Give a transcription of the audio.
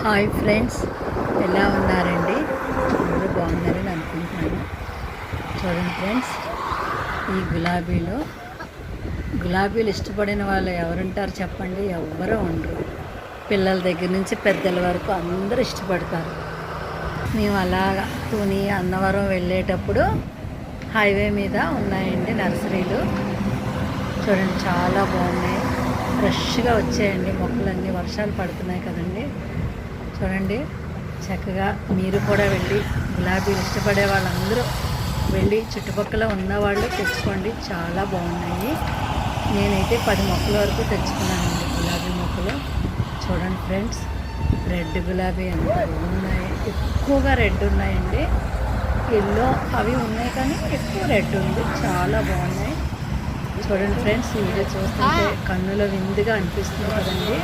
Hi friends, ఎలా ఉన్నారండి? అందరూ బాగున్నారని అనుకుంటున్నాను. చూడండి ఫ్రెండ్స్, ఈ గులాబీలు ఇష్టపడిన వాళ్ళు ఎవరుంటారు చెప్పండి? ఎవ్వరూ ఉండరు. పిల్లల దగ్గర నుంచి పెద్దల వరకు అందరూ ఇష్టపడతారు. మేము అలాగా తుని అన్నవరం వెళ్ళేటప్పుడు హైవే మీద ఉన్నాయండి నర్సరీలు. చూడండి, చాలా బాగున్నాయి. ఫ్రెష్గా వచ్చాయండి మొక్కలన్నీ. వర్షాలు పడుతున్నాయి కదండి. చూడండి, చక్కగా మీరు కూడా వెళ్ళి గులాబీలు ఇష్టపడే వాళ్ళందరూ వెళ్ళి చుట్టుపక్కల ఉన్నవాళ్ళు తెచ్చుకోండి. చాలా బాగున్నాయి. నేనైతే 10 మొక్కల వరకు తెచ్చుకున్నానండి, గులాబీ మొక్కలు. చూడండి ఫ్రెండ్స్, రెడ్ గులాబీ ఎంత బాగున్నాయి. ఎక్కువగా రెడ్ ఉన్నాయండి. ఎల్లో అవి ఉన్నాయి కానీ ఎక్కువ రెడ్ ఉంది. చాలా బాగున్నాయి. చూడండి ఫ్రెండ్స్, ఈ వీడియో చూస్తుంటే కన్నుల విందుగా అనిపిస్తుంది కదండి.